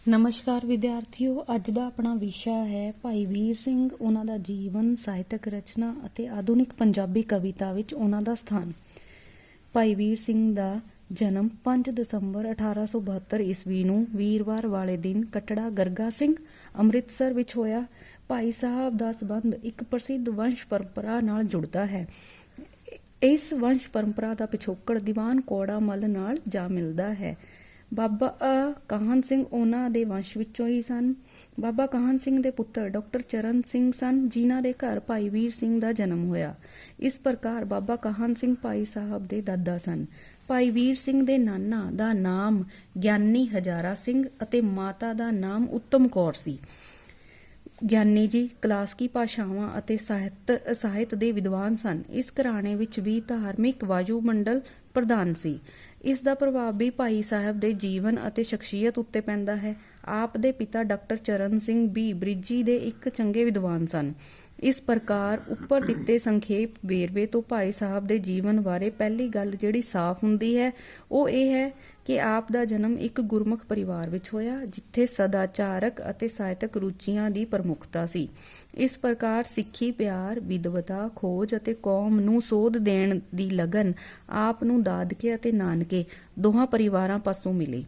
ਨਮਸਕਾਰ ਵਿਦਿਆਰਥੀਓ, ਅੱਜ ਦਾ ਆਪਣਾ ਵਿਸ਼ਾ ਹੈ ਭਾਈ ਵੀਰ ਸਿੰਘ, ਉਹਨਾਂ ਦਾ ਜੀਵਨ, ਸਾਹਿਤਕ ਰਚਨਾ ਅਤੇ ਆਧੁਨਿਕ ਪੰਜਾਬੀ ਕਵਿਤਾ ਵਿੱਚ ਉਹਨਾਂ ਦਾ ਸਥਾਨ। ਭਾਈ ਵੀਰ ਸਿੰਘ ਦਾ ਜਨਮ 5 ਦਸੰਬਰ 1872 ਈਸਵੀ ਨੂੰ ਵੀਰਵਾਰ ਵਾਲੇ ਦਿਨ ਕਟੜਾ ਗਰਗਾ ਸਿੰਘ, ਅੰਮ੍ਰਿਤਸਰ ਵਿੱਚ ਹੋਇਆ। ਭਾਈ ਸਾਹਿਬ ਦਾ ਸੰਬੰਧ ਇੱਕ ਪ੍ਰਸਿੱਧ ਵੰਸ਼ ਪਰੰਪਰਾ ਨਾਲ ਜੁੜਦਾ ਹੈ। ਇਸ ਵੰਸ਼ ਪਰੰਪਰਾ ਦਾ ਪਿਛੋਕੜ ਦੀਵਾਨ ਕੌੜਾ ਮੱਲ ਨਾਲ ਜਾ ਮਿਲਦਾ ਹੈ। ਬਾਬਾ ਕਾਹਨ ਸਿੰਘ ਉਹਨਾਂ ਦੇ ਵੰਸ਼ ਵਿੱਚੋਂ ਹੀ ਸਨ। ਬਾਬਾ ਕਾਹਨ ਸਿੰਘ ਦੇ ਪੁੱਤਰ ਡਾਕਟਰ ਚਰਨ ਸਿੰਘ ਸਨ, ਜਿਨ੍ਹਾਂ ਦੇ ਘਰ ਭਾਈ ਵੀਰ ਸਿੰਘ ਦਾ ਜਨਮ ਹੋਇਆ। ਇਸ ਪ੍ਰਕਾਰ ਬਾਬਾ ਕਾਹਨ ਸਿੰਘ ਭਾਈ ਸਾਹਿਬ ਦੇ ਦਾਦਾ ਸਨ। ਭਾਈ ਵੀਰ ਸਿੰਘ ਦੇ ਨਾਨਾ ਦਾ ਨਾਮ ਗਿਆਨੀ ਹਜ਼ਾਰਾ ਸਿੰਘ ਅਤੇ ਮਾਤਾ ਦਾ ਨਾਮ ਉੱਤਮ ਕੌਰ ਸੀ। ਗਿਆਨੀ ਜੀ ਕਲਾਸਕੀ ਭਾਸ਼ਾਵਾਂ ਅਤੇ ਸਾਹਿਤ ਦੇ ਵਿਦਵਾਨ ਸਨ। ਇਸ ਘਰਾਣੇ ਵਿੱਚ ਵੀ ਧਾਰਮਿਕ ਵਾਯੂਮੰਡਲ ਪ੍ਰਧਾਨ ਸੀ। ਇਸ ਦਾ ਪ੍ਰਭਾਵ ਵੀ ਭਾਈ ਸਾਹਿਬ ਦੇ ਜੀਵਨ ਅਤੇ ਸ਼ਖਸੀਅਤ ਉੱਤੇ ਪੈਂਦਾ ਹੈ। ਆਪ ਦੇ ਪਿਤਾ ਡਾਕਟਰ ਚਰਨ ਸਿੰਘ ਵੀ ਬ੍ਰਿਜੀ ਦੇ ਇੱਕ ਚੰਗੇ ਵਿਦਵਾਨ ਸਨ। ਇਸ ਪ੍ਰਕਾਰ ਉੱਪਰ ਦਿੱਤੇ ਸੰਖੇਪ ਵੇਰਵੇ ਤੋਂ ਭਾਈ ਸਾਹਿਬ ਦੇ ਜੀਵਨ ਬਾਰੇ ਪਹਿਲੀ ਗੱਲ ਜਿਹੜੀ ਸਾਫ਼ ਹੁੰਦੀ ਹੈ ਉਹ ਇਹ ਹੈ ਕਿ ਆਪ ਦਾ ਜਨਮ ਇੱਕ ਗੁਰਮੁਖ ਪਰਿਵਾਰ ਵਿੱਚ ਹੋਇਆ, ਜਿੱਥੇ ਸਦਾਚਾਰਕ ਅਤੇ ਸਾਹਿਤਕ ਰੁਚੀਆਂ ਦੀ ਪ੍ਰਮੁੱਖਤਾ ਸੀ। ਇਸ ਪ੍ਰਕਾਰ ਸਿੱਖੀ, ਪਿਆਰ, ਵਿਦਵਤਾ, ਖੋਜ ਅਤੇ ਕੌਮ ਨੂੰ ਸੋਧ ਦੇਣ ਦੀ ਲਗਨ ਆਪ ਨੂੰ ਦਾਦਕੇ ਅਤੇ ਨਾਨਕੇ ਦੋਹਾਂ ਪਰਿਵਾਰਾਂ ਪਾਸੋਂ ਮਿਲੀ।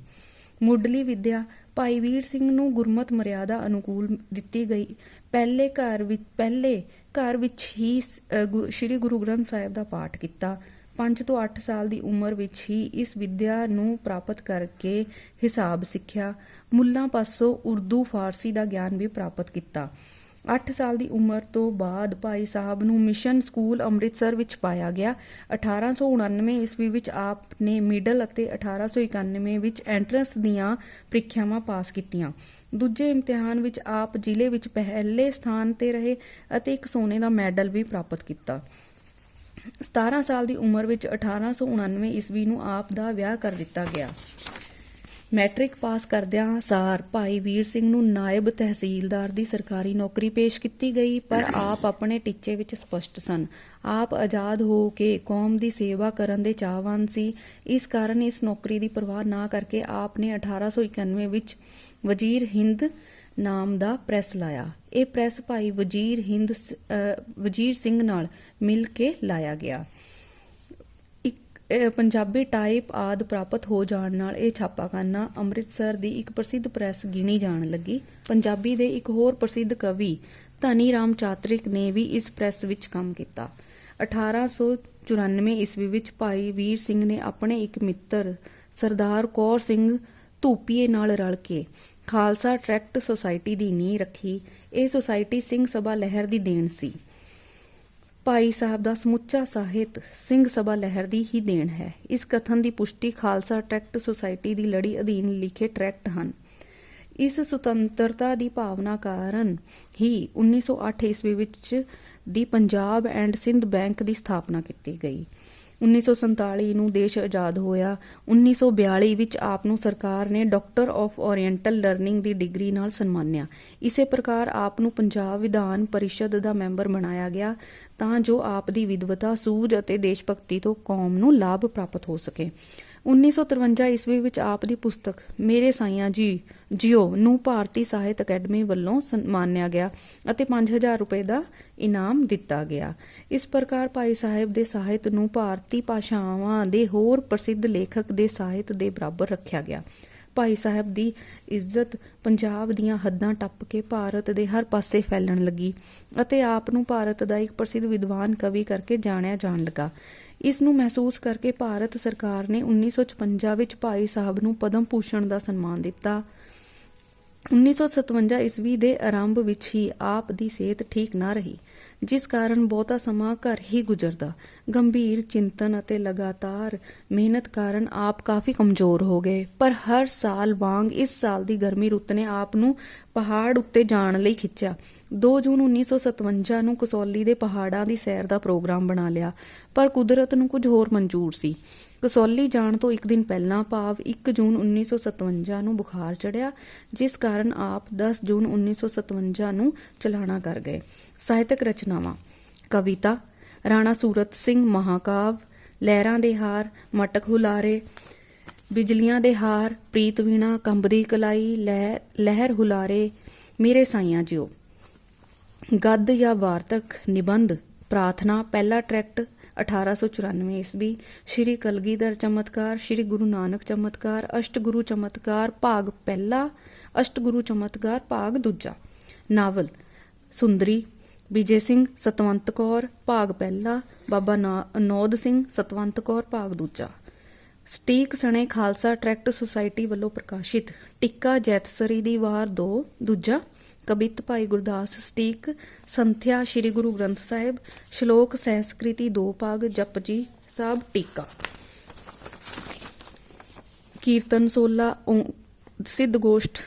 ਮੁੱਢਲੀ ਵਿੱਦਿਆ ਭਾਈ ਵੀਰ ਸਿੰਘ ਨੂੰ ਗੁਰਮਤਿ ਮਰਿਆਦਾ ਅਨੁਕੂਲ ਦਿੱਤੀ ਗਈ। ਪਹਿਲੇ ਘਰ ਵਿੱਚ ਹੀ ਸ੍ਰੀ ਗੁਰੂ ਗ੍ਰੰਥ ਸਾਹਿਬ ਦਾ ਪਾਠ ਕੀਤਾ। 5 ਤੋਂ 8 ਸਾਲ ਦੀ ਉਮਰ ਵਿੱਚ ਹੀ ਇਸ ਵਿੱਦਿਆ ਨੂੰ ਪ੍ਰਾਪਤ ਕਰਕੇ ਹਿਸਾਬ ਸਿੱਖਿਆ। ਮੁੱਲਾਂ ਪਾਸੋਂ ਉਰਦੂ, ਫਾਰਸੀ ਦਾ ਗਿਆਨ ਵੀ ਪ੍ਰਾਪਤ ਕੀਤਾ। 8 ਸਾਲ ਦੀ ਉਮਰ ਤੋਂ ਬਾਅਦ ਭਾਈ ਸਾਹਿਬ ਨੂੰ ਮਿਸ਼ਨ ਸਕੂਲ ਅੰਮ੍ਰਿਤਸਰ ਵਿੱਚ ਪਾਇਆ ਗਿਆ। 1899 ਈਸਵੀ ਵਿੱਚ ਆਪ ਨੇ ਮਿਡਲ ਅਤੇ 1891 ਵਿੱਚ ਐਂਟਰੈਂਸ ਦੀਆਂ ਪ੍ਰੀਖਿਆਵਾਂ ਪਾਸ ਕੀਤੀਆਂ। ਦੂਜੇ ਇਮਤਿਹਾਨ ਵਿੱਚ ਆਪ ਜ਼ਿਲ੍ਹੇ ਵਿੱਚ ਪਹਿਲੇ ਸਥਾਨ ਤੇ ਰਹੇ ਅਤੇ ਇੱਕ ਸੋਨੇ ਦਾ ਮੈਡਲ ਵੀ ਪ੍ਰਾਪਤ ਕੀਤਾ। 17 ਸਾਲ ਦੀ ਉਮਰ ਵਿੱਚ 1899 ਈਸਵੀ ਨੂੰ ਆਪ ਦਾ ਵਿਆਹ ਕਰ ਦਿੱਤਾ ਗਿਆ। ਮੈਟ੍ਰਿਕ ਪਾਸ ਕਰਦਿਆਂ ਸਾਰ ਭਾਈ ਵੀਰ ਸਿੰਘ ਨੂੰ ਨਾਇਬ ਤਹਿਸੀਲਦਾਰ ਦੀ ਸਰਕਾਰੀ ਨੌਕਰੀ ਪੇਸ਼ ਕੀਤੀ ਗਈ, ਪਰ ਆਪ ਆਪਣੇ ਟੀਚੇ ਵਿੱਚ ਸਪਸ਼ਟ ਸਨ। ਆਪ ਆਜ਼ਾਦ ਹੋ ਕੇ ਕੌਮ ਦੀ ਸੇਵਾ ਕਰਨ ਦੇ ਚਾਹਵਾਨ ਸੀ। ਇਸ ਕਾਰਨ ਇਸ ਨੌਕਰੀ ਦੀ ਪਰਵਾਹ ਨਾ ਕਰਕੇ ਆਪ ਨੇ 1891 ਵਿੱਚ ਵਜ਼ੀਰ ਹਿੰਦ ਨਾਮ ਦਾ ਪ੍ਰੈਸ ਲਾਇਆ। ਇਹ ਪ੍ਰੈਸ ਭਾਈ ਵਜ਼ੀਰ ਸਿੰਘ ਨਾਲ ਮਿਲ ਕੇ ਲਾਇਆ ਗਿਆ। ਪੰਜਾਬੀ ਟਾਈਪ ਆਦਿ ਪ੍ਰਾਪਤ ਹੋ ਜਾਣ ਨਾਲ ਇਹ ਛਾਪਾਖਾਨਾ ਅੰਮ੍ਰਿਤਸਰ ਦੀ ਇੱਕ ਪ੍ਰਸਿੱਧ ਪ੍ਰੈਸ ਗਿਣੀ ਜਾਣ ਲੱਗੀ। ਪੰਜਾਬੀ ਦੇ ਇੱਕ ਹੋਰ ਪ੍ਰਸਿੱਧ ਕਵੀ ਧਨੀ ਰਾਮ ਚਾਤ੍ਰਿਕ ਨੇ ਵੀ ਇਸ ਪ੍ਰੈਸ ਵਿੱਚ ਕੰਮ ਕੀਤਾ। 1894 ਈਸਵੀ ਵਿੱਚ ਭਾਈ ਵੀਰ ਸਿੰਘ ਨੇ ਆਪਣੇ ਇੱਕ ਮਿੱਤਰ ਸਰਦਾਰ ਕੌਰ ਸਿੰਘ ਧੂਪੀਏ ਨਾਲ ਰਲ ਕੇ ਖਾਲਸਾ ਟਰੈਕਟ ਸੁਸਾਇਟੀ ਦੀ ਨੀਂਹ ਰੱਖੀ। ਇਹ ਸੁਸਾਇਟੀ ਸਿੰਘ ਸਭਾ ਲਹਿਰ ਦੀ ਦੇਣ ਸੀ। ਭਾਈ ਸਾਹਿਬ ਦਾ ਸਮੁੱਚਾ ਸਾਹਿਤ ਸਿੰਘ ਸਭਾ ਲਹਿਰ ਦੀ ਹੀ ਦੇਣ ਹੈ। ਇਸ ਕਥਨ ਦੀ ਪੁਸ਼ਟੀ ਖਾਲਸਾ ਟਰੈਕਟ ਸੁਸਾਇਟੀ ਦੀ ਲੜੀ ਅਧੀਨ ਲਿਖੇ ਟਰੈਕਟ ਹਨ। ਇਸ ਸੁਤੰਤਰਤਾ ਦੀ ਭਾਵਨਾ ਕਾਰਨ ਹੀ 1908 ਈਸਵੀ ਵਿੱਚ ਦੀ ਪੰਜਾਬ ਐਂਡ ਸਿੰਧ ਬੈਂਕ ਦੀ ਸਥਾਪਨਾ ਕੀਤੀ ਗਈ। 1947 ਨੂੰ ਦੇਸ਼ ਆਜ਼ਾਦ ਹੋਇਆ। 1942 ਵਿੱਚ ਆਪ ਨੂੰ ਸਰਕਾਰ ਨੇ doctor of oriental learning the degree ਨਾਲ ਸਨਮਾਨਿਆ। ਇਸੇ ਪ੍ਰਕਾਰ ਆਪ ਨੂੰ ਪੰਜਾਬ ਵਿਧਾਨ ਪਰਿਸ਼ਦ ਦਾ ਮੈਂਬਰ ਬਣਾਇਆ ਗਿਆ, ਤਾਂ ਜੋ ਆਪ ਦੀ ਵਿਦਵਤਾ, ਸੂਝ ਅਤੇ ਦੇਸ਼ ਭਗਤੀ ਤੋਂ ਕੌਮ ਨੂੰ ਲਾਭ ਪ੍ਰਾਪਤ ਹੋ ਸਕੇ। 1953 ਈਸਵੀ ਵਿੱਚ ਆਪ ਦੀ ਪੁਸਤਕ ਮੇਰੇ ਸਾਈਆਂ ਜੀਓ ਨੂੰ ਭਾਰਤੀ ਸਾਹਿਤ ਅਕੈਡਮੀ ਵੱਲੋਂ ਸਨਮਾਨਿਆ ਗਿਆ ਅਤੇ 5000 ਰੁਪਏ ਦਾ ਇਨਾਮ ਦਿੱਤਾ ਗਿਆ। ਇਸ ਪ੍ਰਕਾਰ ਭਾਈ ਸਾਹਿਬ ਦੇ ਸਾਹਿਤ ਨੂੰ ਭਾਰਤੀ ਭਾਸ਼ਾਵਾਂ ਦੇ ਹੋਰ ਪ੍ਰਸਿੱਧ ਲੇਖਕ ਦੇ ਸਾਹਿਤ ਦੇ ਬਰਾਬਰ ਰੱਖਿਆ ਗਿਆ। ਭਾਈ ਸਾਹਿਬ ਦੀ ਇੱਜ਼ਤ ਪੰਜਾਬ ਦੀਆਂ ਹੱਦਾਂ ਟੱਪ ਕੇ ਭਾਰਤ ਦੇ ਹਰ ਪਾਸੇ ਫੈਲਣ ਲੱਗੀ ਅਤੇ ਆਪ ਨੂੰ ਭਾਰਤ ਦਾ ਇੱਕ ਪ੍ਰਸਿੱਧ ਵਿਦਵਾਨ ਕਵੀ ਕਰਕੇ ਜਾਣਿਆ ਜਾਣ ਲੱਗਾ। ਇਸ ਨੂੰ ਮਹਿਸੂਸ ਕਰਕੇ ਭਾਰਤ ਸਰਕਾਰ ਨੇ 1956 ਵਿੱਚ ਭਾਈ ਸਾਹਿਬ ਨੂੰ ਪਦਮ ਭੂਸ਼ਣ ਦਾ ਸਨਮਾਨ ਦਿੱਤਾ। 1957 ਈਸਵੀ ਦੇ ਆਰੰਭ ਵਿੱਚ ਹੀ ਆਪ ਦੀ ਸਿਹਤ ਠੀਕ ਨਾ ਰਹੀ, ਜਿਸ ਕਾਰਨ ਬਹੁਤਾ ਸਮਾਂ ਘਰ ਹੀ ਗੁਜ਼ਰਦਾ। ਗੰਭੀਰ ਚਿੰਤਨ ਅਤੇ ਲਗਾਤਾਰ ਮਿਹਨਤ ਕਾਰਨ ਆਪ ਕਾਫੀ ਕਮਜ਼ੋਰ ਹੋ ਗਏ, ਪਰ ਹਰ ਸਾਲ ਵਾਂਗ ਇਸ ਸਾਲ ਦੀ ਗਰਮੀ ਰੁੱਤ ਨੇ ਆਪ ਨੂੰ ਪਹਾੜ ਉੱਤੇ ਜਾਣ ਲਈ ਖਿੱਚਿਆ। 2 ਜੂਨ 1957 ਨੂੰ ਕਸੌਲੀ ਦੇ ਪਹਾੜਾਂ ਦੀ ਸੈਰ ਦਾ ਪ੍ਰੋਗਰਾਮ ਬਣਾ ਲਿਆ, ਪਰ ਕੁਦਰਤ ਨੂੰ ਕੁਝ ਹੋਰ ਮਨਜ਼ੂਰ ਸੀ। ਕਸੌਲੀ ਜਾਣ ਤੋਂ ਇੱਕ ਦਿਨ ਪਹਿਲਾਂ ਭਾਵ 1 ਜੂਨ 1957 ਨੂੰ ਬੁਖਾਰ ਚੜ੍ਹਿਆ, ਜਿਸ ਕਾਰਨ ਆਪ 10 ਜੂਨ 1957 ਨੂੰ ਚਲਾਣਾ ਕਰ ਗਏ। ਸਾਹਿਤਕ ਰਚਨਾਵਾਂ: ਕਵਿਤਾ ਰਾਣਾ ਸੂਰਤ ਸਿੰਘ ਮਹਾਕਾਵ, ਲਹਿਰਾਂ ਦੇ ਹਾਰ, ਮਟਕ ਹੁਲਾਰੇ, ਬਿਜਲੀਆਂ ਦੇ ਹਾਰ, ਪ੍ਰੀਤ ਵੀਣਾ, ਕੰਬਦੀ ਕਲਾਈ, ਲਹਿਰ ਹੁਲਾਰੇ, ਮੇਰੇ ਸਾਈਆਂ ਜਿਉ। ਗਦ ਜਾਂ ਵਾਰਤਕ, ਨਿਬੰਧ, ਪ੍ਰਾਰਥਨਾ, ਪਹਿਲਾ ਟਰੈਕਟ 1894 ਈਸਵੀ। ਸ਼੍ਰੀ ਕਲਗੀਧਰ ਚਮਤਕਾਰ, ਸ਼੍ਰੀ ਗੁਰੂ ਨਾਨਕ ਚਮਤਕਾਰ, ਅਸ਼ਟਗੁਰੂ ਚਮਤਕਾਰ ਭਾਗ ਪਹਿਲਾ, ਅਸ਼ਟਗੁਰੂ ਚਮਤਕਾਰ ਭਾਗ ਦੂਜਾ। ਨਾਵਲ ਸੁੰਦਰੀ, ਵਿਜੇ ਸਿੰਘ ਸਤਵੰਤ ਕੌਰ ਭਾਗ ਪਹਿਲਾ, ਬਾਬਾ ਨੌਦ ਸਿੰਘ ਸਤਵੰਤ ਕੌਰ ਭਾਗ ਦੂਜਾ। ਸਟੀਕ ਸਣੇ ਖਾਲਸਾ ਟਰੈਕਟ ਸੁਸਾਇਟੀ ਵੱਲੋਂ ਪ੍ਰਕਾਸ਼ਿਤ ਟਿੱਕਾ ਜੈਤਸਰੀ ਦੀ ਵਾਰ 2 ਦੂਜਾ। ਕਵਿਤ ਭਾਈ ਗੁਰਦਾਸ ਸਟੀਕ, ਸੰਥਿਆ ਸ਼੍ਰੀ ਗੁਰੂ ਗ੍ਰੰਥ ਸਾਹਿਬ, ਸ਼ਲੋਕ ਸੰਸਕ੍ਰਿਤੀ 2 ਭਾਗ, ਜਪਜੀ ਸਾਹਿਬ ਟੀਕਾ। ਕੀਰਤਨ ਸੋਲਾ, ਸਿੱਧ ਗੋਸ਼ਟ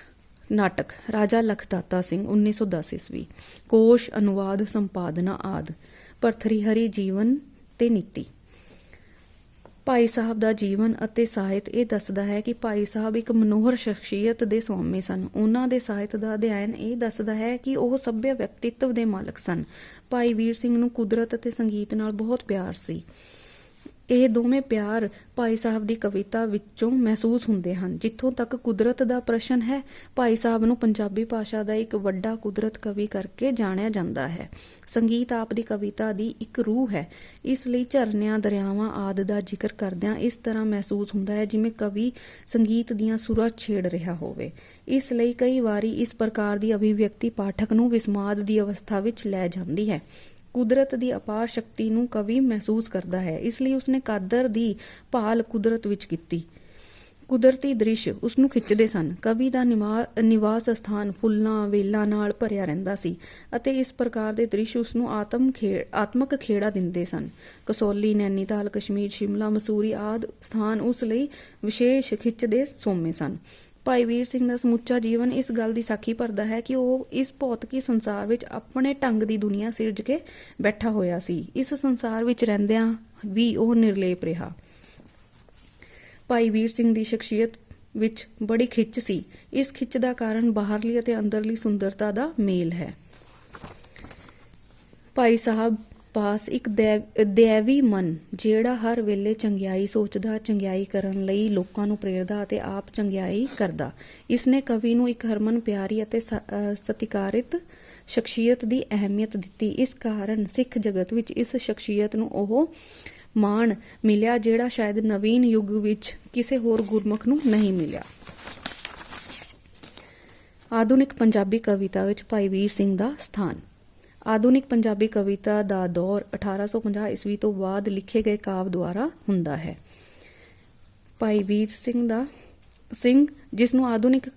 ਨਾਟਕ ਰਾਜਾ ਲਖਦਾਤਾ ਸਿੰਘ 1910 ਈਸਵੀ। ਕੋਸ਼, ਅਨੁਵਾਦ, ਸੰਪਾਦਨਾ ਆਦਿ। ਭਰਥਰੀ ਜੀਵਨ ਤੇ ਨੀਤੀ। ਭਾਈ ਸਾਹਿਬ ਦਾ ਜੀਵਨ ਅਤੇ ਸਾਹਿਤ ਇਹ ਦੱਸਦਾ ਹੈ ਕਿ ਭਾਈ ਸਾਹਿਬ ਇੱਕ ਮਨੋਹਰ ਸ਼ਖਸੀਅਤ ਦੇ ਸਵਾਮੀ ਸਨ। ਉਹਨਾਂ ਦੇ ਸਾਹਿਤ ਦਾ ਅਧਿਐਨ ਇਹ ਦੱਸਦਾ ਹੈ ਕਿ ਉਹ ਸੱਭਿਅ ਵਿਅਕਤੀਤਵ ਦੇ ਮਾਲਕ ਸਨ। ਭਾਈ ਵੀਰ ਸਿੰਘ ਨੂੰ ਕੁਦਰਤ ਅਤੇ ਸੰਗੀਤ ਨਾਲ ਬਹੁਤ ਪਿਆਰ ਸੀ। ਇਹ ਦੋਵੇਂ ਪਿਆਰ ਭਾਈ ਸਾਹਿਬ ਦੀ ਕਵਿਤਾ ਵਿੱਚੋਂ ਮਹਿਸੂਸ ਹੁੰਦੇ ਹਨ। ਜਿੱਥੋਂ ਤੱਕ ਕੁਦਰਤ ਦਾ ਪ੍ਰਸ਼ਨ ਹੈ, ਭਾਈ ਸਾਹਿਬ ਨੂੰ ਪੰਜਾਬੀ ਭਾਸ਼ਾ ਦਾ ਇੱਕ ਵੱਡਾ ਕੁਦਰਤ ਕਵੀ ਕਰਕੇ ਜਾਣਿਆ ਜਾਂਦਾ ਹੈ। ਸੰਗੀਤ ਆਪ ਦੀ ਕਵਿਤਾ ਦੀ ਇੱਕ ਰੂਹ ਹੈ। ਇਸ ਲਈ ਝਰਨਿਆਂ, ਦਰਿਆਵਾਂ ਆਦਿ ਦਾ ਜ਼ਿਕਰ ਕਰਦਿਆਂ ਇਸ ਤਰ੍ਹਾਂ ਮਹਿਸੂਸ ਹੁੰਦਾ ਹੈ ਜਿਵੇਂ ਕਵੀ ਸੰਗੀਤ ਦੀਆਂ ਸੁਰਾਂ ਛੇੜ ਰਿਹਾ ਹੋਵੇ। ਇਸ ਲਈ ਕਈ ਵਾਰੀ ਇਸ ਪ੍ਰਕਾਰ ਦੀ ਅਭਿਵਿਅਕਤੀ ਪਾਠਕ ਨੂੰ ਵਿਸਮਾਦ ਦੀ ਅਵਸਥਾ ਵਿੱਚ ਲੈ ਜਾਂਦੀ ਹੈ। ਕੁਦਰਤ ਦੀ ਅਪਾਰ ਸ਼ਕਤੀ ਨੂੰ ਕਵੀ ਮਹਿਸੂਸ ਕਰਦਾ ਹੈ, ਇਸ ਲਈ ਉਸਨੇ ਕਾਦਰ ਦੀ ਭਾਲ ਕੁਦਰਤ ਵਿੱਚ ਕੀਤੀ। ਕੁਦਰਤੀ ਦ੍ਰਿਸ਼ ਉਸਨੂੰ ਖਿੱਚਦੇ ਸਨ। ਕਵੀ ਦਾ ਨਿਵਾਸ ਸਥਾਨ ਫੁੱਲਾਂ, ਵੇਲਾਂ ਨਾਲ ਭਰਿਆ ਰਹਿੰਦਾ ਸੀ ਅਤੇ ਇਸ ਪ੍ਰਕਾਰ ਦੇ ਦ੍ਰਿਸ਼ ਉਸਨੂੰ ਆਤਮਕ ਖੇੜਾ ਦਿੰਦੇ ਸਨ। ਕਸੌਲੀ, ਨੈਨੀਤਾਲ, ਕਸ਼ਮੀਰ, ਸ਼ਿਮਲਾ, ਮਸੂਰੀ ਆਦਿ ਸਥਾਨ ਉਸ ਲਈ ਵਿਸ਼ੇਸ਼ ਖਿੱਚ ਦੇ ਸੋਮੇ ਸਨ। ਭਾਈ ਵੀਰ ਸਿੰਘ ਦਾ ਸਮੁੱਚਾ ਜੀਵਨ ਇਸ ਗੱਲ ਦੀ ਸਾਖੀ ਭਰਦਾ ਹੈ ਕਿ ਉਹ ਇਸ ਭੌਤਿਕੀ ਸੰਸਾਰ ਵਿੱਚ ਆਪਣੇ ਢੰਗ ਦੀ ਦੁਨੀਆ ਸਿਰਜ ਕੇ ਬੈਠਾ ਹੋਇਆ ਸੀ। ਇਸ ਸੰਸਾਰ ਵਿੱਚ ਰਹਿੰਦਿਆਂ ਵੀ ਉਹ ਨਿਰਲੇਪ ਰਿਹਾ। ਭਾਈ ਵੀਰ ਸਿੰਘ ਦੀ ਸ਼ਖਸੀਅਤ ਵਿੱਚ ਬੜੀ ਖਿੱਚ ਸੀ। ਇਸ ਖਿੱਚ ਦਾ ਕਾਰਨ ਬਾਹਰਲੀ ਅਤੇ ਅੰਦਰਲੀ ਸੁੰਦਰਤਾ ਦਾ ਮੇਲ ਹੈ। ਭਾਈ ਸਾਹਿਬ ਪਾਸ ਇੱਕ ਦੈਵੀ ਮਨ ਜਿਹੜਾ ਹਰ ਵੇਲੇ ਚੰਗਿਆਈ ਸੋਚਦਾ, ਚੰਗਿਆਈ ਕਰਨ ਲਈ ਲੋਕਾਂ ਨੂੰ ਪ੍ਰੇਰਦਾ ਅਤੇ ਆਪ ਚੰਗਿਆਈ ਕਰਦਾ। ਇਸਨੇ ਕਵੀ ਨੂੰ ਇੱਕ ਹਰਮਨ ਪਿਆਰੀ ਅਤੇ ਸਤਿਕਾਰਿਤ ਸ਼ਖਸੀਅਤ ਦੀ ਅਹਿਮੀਅਤ ਦਿੱਤੀ। ਇਸ ਕਾਰਨ ਸਿੱਖ ਜਗਤ ਵਿੱਚ ਇਸ ਸ਼ਖਸੀਅਤ ਨੂੰ ਉਹ ਮਾਣ ਮਿਲਿਆ ਜਿਹੜਾ ਸ਼ਾਇਦ ਨਵੀਨ ਯੁੱਗ ਵਿੱਚ ਕਿਸੇ ਹੋਰ ਗੁਰਮੁਖ ਨੂੰ ਨਹੀਂ ਮਿਲਿਆ। ਆਧੁਨਿਕ ਪੰਜਾਬੀ ਕਵਿਤਾ ਵਿੱਚ ਭਾਈ ਵੀਰ ਸਿੰਘ ਦਾ ਸਥਾਨ। ਆਧੁਨਿਕ ਪੰਜਾਬੀ ਕਵਿਤਾ ਦਾ ਦੌਰ 1850 ਈਸਵੀ ਤੋਂ ਬਾਅਦ ਲਿਖੇ ਗਏ ਕਾਵਿ ਦੁਆਰਾ ਹੁੰਦਾ ਹੈ। ਭਾਈ ਵੀਰ ਸਿੰਘ ਜਿਸ ਨੂੰ ਆਧੁਨਿਕ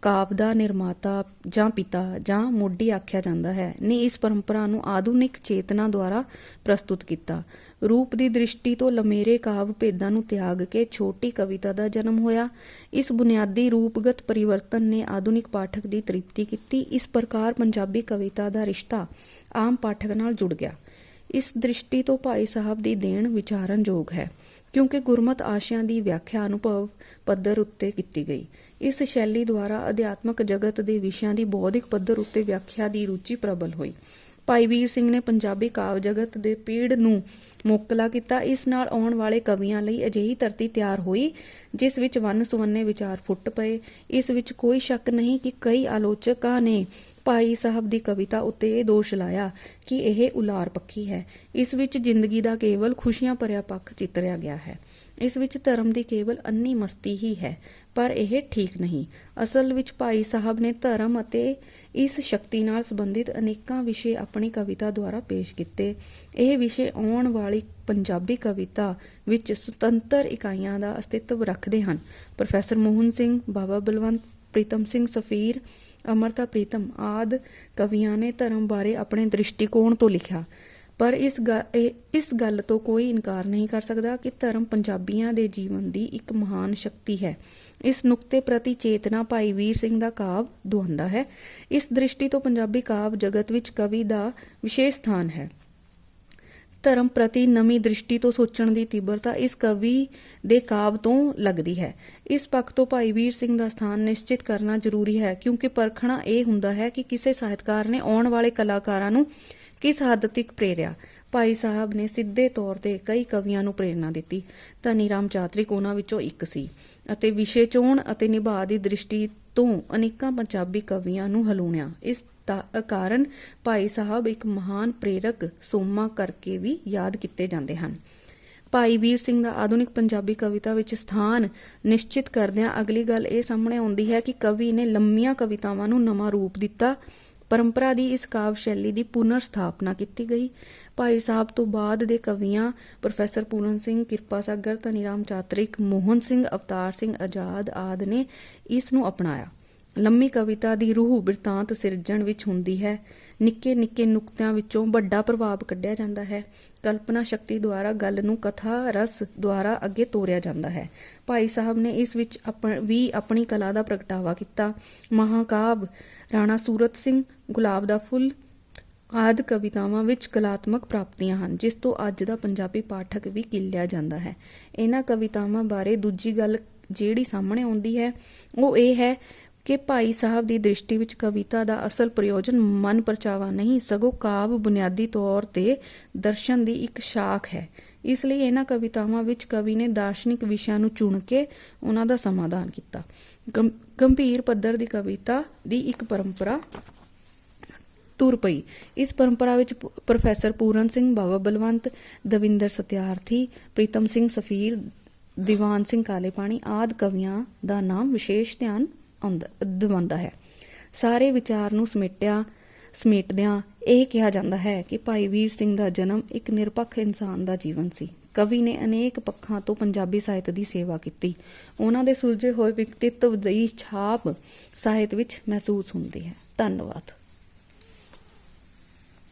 ਕਾਵਿ ਦਾ ਨਿਰਮਾਤਾ ਜਾਂ ਪਿਤਾ ਜਾਂ ਮੋਢੀ ਆਖਿਆ ਜਾਂਦਾ ਹੈ, ਨੇ ਇਸ ਪਰੰਪਰਾ ਨੂੰ ਆਧੁਨਿਕ ਚੇਤਨਾ ਦੁਆਰਾ ਪ੍ਰਸਤੁਤ ਕੀਤਾ। ਰੂਪ ਦੀ ਦ੍ਰਿਸ਼ਟੀ ਤੋਂ ਲਮੇਰੇ ਕਾਵਿ ਭੇਦਾਂ ਨੂੰ ਤਿਆਗ ਕੇ ਛੋਟੀ ਕਵਿਤਾ ਦਾ ਜਨਮ ਹੋਇਆ। ਇਸ ਬੁਨਿਆਦੀ ਰੂਪਗਤ ਪਰਿਵਰਤਨ ਨੇ ਆਧੁਨਿਕ ਪਾਠਕ ਦੀ ਤ੍ਰਿਪਤੀ ਕੀਤੀ। ਇਸ ਪ੍ਰਕਾਰ ਪੰਜਾਬੀ ਕਵਿਤਾ ਦਾ ਰਿਸ਼ਤਾ ਆਮ ਪਾਠਕ ਨਾਲ ਜੁੜ ਗਿਆ। ਇਸ ਦ੍ਰਿਸ਼ਟੀ ਤੋਂ ਭਾਈ ਸਾਹਿਬ ਦੀ ਦੇਣ ਵਿਚਾਰਨਯੋਗ ਹੈ, ਕਿਉਂਕਿ ਗੁਰਮਤ ਆਸ਼ਿਆਂ ਦੀ ਵਿਆਖਿਆ ਅਨੁਭਵ ਪੱਧਰ ਉੱਤੇ ਕੀਤੀ ਗਈ। ਇਸ ਸ਼ੈਲੀ ਦੁਆਰਾ ਅਧਿਆਤਮਕ ਜਗਤ ਦੇ ਵਿਸ਼ਿਆਂ ਦੀ ਬੌਧਿਕ ਪੱਧਰ ਉੱਤੇ ਵਿਆਖਿਆ ਦੀ ਰੁਚੀ ਪ੍ਰਬਲ ਹੋਈ। ਭਾਈ ਵੀਰ ਸਿੰਘ ਨੇ ਪੰਜਾਬੀ ਕਾਵਿ ਜਗਤ ਦੇ ਪੀੜ ਨੂੰ ਮੋਕਲਾ ਕੀਤਾ। ਇਸ ਨਾਲ ਆਉਣ ਵਾਲੇ ਕਵੀਆਂ ਲਈ ਅਜਿਹੀ ਧਰਤੀ ਤਿਆਰ ਹੋਈ ਜਿਸ ਵਿੱਚ ਵੰਨ ਸੁਵੰਨੇ ਵਿਚਾਰ ਫੁੱਟ ਪਏ। ਇਸ ਵਿੱਚ ਕੋਈ ਸ਼ੱਕ ਨਹੀਂ ਕਿ ਕਈ ਆਲੋਚਕਾਂ ਨੇ ਭਾਈ ਸਾਹਿਬ ਦੀ ਕਵਿਤਾ ਉੱਤੇ ਇਹ ਦੋਸ਼ ਲਾਇਆ ਕਿ ਇਹ ਉਲਾਰ ਪੱਖੀ ਹੈ। ਇਸ ਵਿੱਚ ਜ਼ਿੰਦਗੀ ਦਾ ਕੇਵਲ ਖੁਸ਼ੀਆਂ ਭਰਿਆ ਪੱਖ ਚਿਤਰਿਆ ਗਿਆ ਹੈ। ਇਸ ਵਿੱਚ ਧਰਮ ਦੀ ਕੇਵਲ ਅੰਨੀ ਮਸਤੀ ਹੀ ਹੈ, ਪਰ ਇਹ ਠੀਕ ਨਹੀਂ। ਅਸਲ ਵਿੱਚ ਭਾਈ ਸਾਹਿਬ ਨੇ ਧਰਮ ਅਤੇ ਇਸ ਸ਼ਕਤੀ ਨਾਲ ਸੰਬੰਧਿਤ ਅਨੇਕਾਂ ਵਿਸ਼ੇ ਆਪਣੀ ਕਵਿਤਾ ਦੁਆਰਾ ਪੇਸ਼ ਕੀਤੇ। ਇਹ ਵਿਸ਼ੇ ਆਉਣ ਵਾਲੀ ਪੰਜਾਬੀ ਕਵਿਤਾ ਵਿੱਚ ਸੁਤੰਤਰ ਇਕਾਈਆਂ ਦਾ ਅਸਤਿਤਵ ਰੱਖਦੇ ਹਨ। ਪ੍ਰੋਫੈਸਰ ਮੋਹਨ ਸਿੰਘ, ਬਾਬਾ ਬਲਵੰਤ, ਪ੍ਰੀਤਮ ਸਿੰਘ ਸਫੀਰ, ਅਮਰਤਾ ਪ੍ਰੀਤਮ ਆਦਿ ਕਵੀਆਂ ਨੇ ਧਰਮ ਬਾਰੇ ਆਪਣੇ ਦ੍ਰਿਸ਼ਟੀਕੋਣ ਤੋਂ ਲਿਖਿਆ, ਪਰ ਇਸ ਗੱਲ ਤੋਂ ਕੋਈ ਇਨਕਾਰ ਨਹੀਂ ਕਰ ਸਕਦਾ ਕਿ ਧਰਮ ਪੰਜਾਬੀਆਂ ਦੇ ਜੀਵਨ ਦੀ ਇੱਕ ਮਹਾਨ ਸ਼ਕਤੀ ਹੈ। ਇਸ ਨੁਕਤੇ ਪ੍ਰਤੀ ਚੇਤਨਾ ਭਾਈ ਵੀਰ ਸਿੰਘ ਦਾ ਕਾਵਿ ਦੁਹੰਦਾ ਹੈ। ਇਸ ਦ੍ਰਿਸ਼ਟੀ ਤੋਂ ਪੰਜਾਬੀ ਕਾਵਿ ਜਗਤ ਵਿੱਚ ਕਵੀ ਦਾ ਵਿਸ਼ੇਸ਼ ਸਥਾਨ ਹੈ। ਧਰਮ ਪ੍ਰਤੀ ਨਵੀਂ ਦ੍ਰਿਸ਼ਟੀ ਤੋਂ ਸੋਚਣ ਦੀ ਤੀਬਰਤਾ ਇਸ ਕਵੀ ਦੇ ਕਾਵਿ ਤੋਂ ਲੱਗਦੀ ਹੈ। ਇਸ ਪੱਖ ਤੋਂ ਭਾਈ ਵੀਰ ਸਿੰਘ ਦਾ ਸਥਾਨ ਨਿਸ਼ਚਿਤ ਕਰਨਾ ਜ਼ਰੂਰੀ ਹੈ, ਕਿਉਂਕਿ ਪਰਖਣਾ ਇਹ ਹੁੰਦਾ ਹੈ ਕਿ ਕਿਸੇ ਸਾਹਿਤਕਾਰ ਨੇ ਆਉਣ ਵਾਲੇ ਕਲਾਕਾਰਾਂ ਨੂੰ ਕਿਸ ਹੱਦ ਤੱਕ ਪ੍ਰੇਰਿਆ। ਭਾਈ ਸਾਹਿਬ ਨੇ ਸਿੱਧੇ ਤੌਰ ਤੇ ਕਈ ਕਵੀਆਂ ਨੂੰ ਪ੍ਰੇਰਨਾ ਦਿੱਤੀ। ਧਨੀ ਰਾਮ ਚਾਤ੍ਰਿਕ ਉਹਨਾਂ ਵਿੱਚੋਂ ਇੱਕ ਸੀ ਅਤੇ ਵਿਸ਼ੇ ਚੋਣ ਅਤੇ ਨਿਭਾਅ ਦੀ ਦ੍ਰਿਸ਼ਟੀ ਤੋਂ ਅਨੇਕਾਂ ਪੰਜਾਬੀ ਕਵੀਆਂ ਨੂੰ ਹਲੂਣਿਆ। ਇਸ ਦਾ ਕਾਰਨ ਭਾਈ ਸਾਹਿਬ ਇੱਕ ਮਹਾਨ ਪ੍ਰੇਰਕ ਸੋਮਾ ਕਰਕੇ ਵੀ ਯਾਦ ਕੀਤੇ ਜਾਂਦੇ ਹਨ। ਭਾਈ ਵੀਰ ਸਿੰਘ ਦਾ ਆਧੁਨਿਕ ਪੰਜਾਬੀ ਕਵਿਤਾ ਵਿੱਚ ਸਥਾਨ ਨਿਸ਼ਚਿਤ ਕਰਦਿਆਂ ਅਗਲੀ ਗੱਲ ਇਹ ਸਾਹਮਣੇ ਆਉਂਦੀ ਹੈ ਕਿ ਕਵੀ ਨੇ ਲੰਮੀਆਂ ਕਵਿਤਾਵਾਂ ਨੂੰ ਨਵਾਂ ਰੂਪ ਦਿੱਤਾ। ਪਰੰਪਰਾ ਦੀ ਇਸ ਕਾਵਿ ਸ਼ੈਲੀ ਦੀ ਪੁਨਰ ਸਥਾਪਨਾ ਕੀਤੀ ਗਈ। ਭਾਈ ਸਾਹਿਬ ਤੋਂ ਬਾਅਦ ਦੇ ਕਵੀਆਂ ਪ੍ਰੋਫੈਸਰ ਪੂਰਨ ਸਿੰਘ, ਕਿਰਪਾ ਸਾਗਰ, ਧਨੀ ਰਾਮ ਚਾਤ੍ਰਿਕ, ਮੋਹਨ ਸਿੰਘ, ਅਵਤਾਰ ਸਿੰਘ ਆਜ਼ਾਦ ਆਦਿ ਨੇ ਇਸ ਨੂੰ ਅਪਣਾਇਆ। ਲੰਮੀ ਕਵਿਤਾ ਦੀ ਰੂਹ ਬਿਰਤਾਂਤ ਸਿਰਜਣ ਵਿੱਚ ਹੁੰਦੀ ਹੈ। ਨਿੱਕੇ ਨਿੱਕੇ ਨੁਕਤਿਆਂ ਵਿੱਚੋਂ ਵੱਡਾ ਪ੍ਰਭਾਵ ਕੱਢਿਆ ਜਾਂਦਾ ਹੈ। ਕਲਪਨਾ ਸ਼ਕਤੀ ਦੁਆਰਾ ਗੱਲ ਨੂੰ ਕਥਾ ਰਸ ਦੁਆਰਾ ਅੱਗੇ ਤੋਰਿਆ ਜਾਂਦਾ ਹੈ। ਭਾਈ ਸਾਹਿਬ ਨੇ ਇਸ ਵਿੱਚ ਵੀ ਆਪਣੀ ਕਲਾ ਦਾ ਪ੍ਰਗਟਾਵਾ ਕੀਤਾ। ਮਹਾਕਾਵਿ ਰਾਣਾ ਸੂਰਤ ਸਿੰਘ, ਗੁਲਾਬ ਦਾ ਫੁੱਲ ਆਦਿ ਕਵਿਤਾਵਾਂ ਵਿੱਚ ਕਲਾਤਮਕ ਪ੍ਰਾਪਤੀਆਂ ਹਨ ਜਿਸ ਤੋਂ ਅੱਜ ਦਾ ਪੰਜਾਬੀ ਪਾਠਕ ਵੀ ਕਿੱਲਿਆ ਜਾਂਦਾ ਹੈ। ਇਹਨਾਂ ਕਵਿਤਾਵਾਂ ਬਾਰੇ ਦੂਜੀ ਗੱਲ ਜਿਹੜੀ ਸਾਹਮਣੇ ਆਉਂਦੀ ਹੈ ਉਹ ਇਹ ਹੈ ਕਿ ਭਾਈ ਸਾਹਿਬ ਦੀ ਦ੍ਰਿਸ਼ਟੀ ਵਿੱਚ ਕਵਿਤਾ ਦਾ ਅਸਲ ਪ੍ਰਯੋਜਨ ਮਨ ਪਰਚਾਵਾ ਨਹੀਂ, ਸਗੋਂ ਕਾਵਿ ਬੁਨਿਆਦੀ ਤੌਰ ਤੇ ਦਰਸ਼ਨ ਦੀ ਇੱਕ ਸ਼ਾਖ ਹੈ। ਇਸ ਲਈ ਇਹਨਾਂ ਕਵਿਤਾਵਾਂ ਵਿੱਚ ਕਵੀ ਨੇ ਦਾਰਸ਼ਨਿਕ ਵਿਸ਼ਿਆਂ ਨੂੰ ਚੁਣ ਕੇ ਉਹਨਾਂ ਦਾ ਸਮਾਧਾਨ ਕੀਤਾ। ਗੰਭੀਰ ਪੱਧਰ ਦੀ ਕਵਿਤਾ ਦੀ ਇੱਕ ਪਰੰਪਰਾ ਤੁਰ ਪਈ। ਇਸ ਪਰੰਪਰਾ ਵਿੱਚ ਪ੍ਰੋਫੈਸਰ ਪੂਰਨ ਸਿੰਘ, ਬਾਬਾ ਬਲਵੰਤ, ਦਵਿੰਦਰ ਸਤਿਆਰਥੀ, ਪ੍ਰੀਤਮ ਸਿੰਘ ਸਫੀਰ, ਦੀਵਾਨ ਸਿੰਘ ਕਾਲੇਪਾਣੀ ਆਦਿ ਕਵੀਆਂ ਦਾ ਨਾਮ ਵਿਸ਼ੇਸ਼ ਧਿਆਨ ਦਿਵਾਉਂਦਾ ਹੈ। ਸਾਰੇ ਵਿਚਾਰ ਨੂੰ ਸਮੇਟਦਿਆਂ ਇਹ ਕਿਹਾ ਜਾਂਦਾ ਹੈ ਕਿ ਭਾਈ ਵੀਰ ਸਿੰਘ ਦਾ ਜਨਮ ਇੱਕ ਨਿਰਪੱਖ ਇਨਸਾਨ ਦਾ ਜੀਵਨ ਸੀ। ਕਵੀ ਨੇ ਅਨੇਕ ਪੱਖਾਂ ਤੋਂ ਪੰਜਾਬੀ ਸਾਹਿਤ ਦੀ ਸੇਵਾ ਕੀਤੀ। ਉਹਨਾਂ ਦੇ ਸੁਲਝੇ ਹੋਏ ਵਿਅਕਤਿਤਵ ਦੀ ਛਾਪ ਸਾਹਿਤ ਵਿੱਚ ਮਹਿਸੂਸ ਹੁੰਦੀ ਹੈ। ਧੰਨਵਾਦ।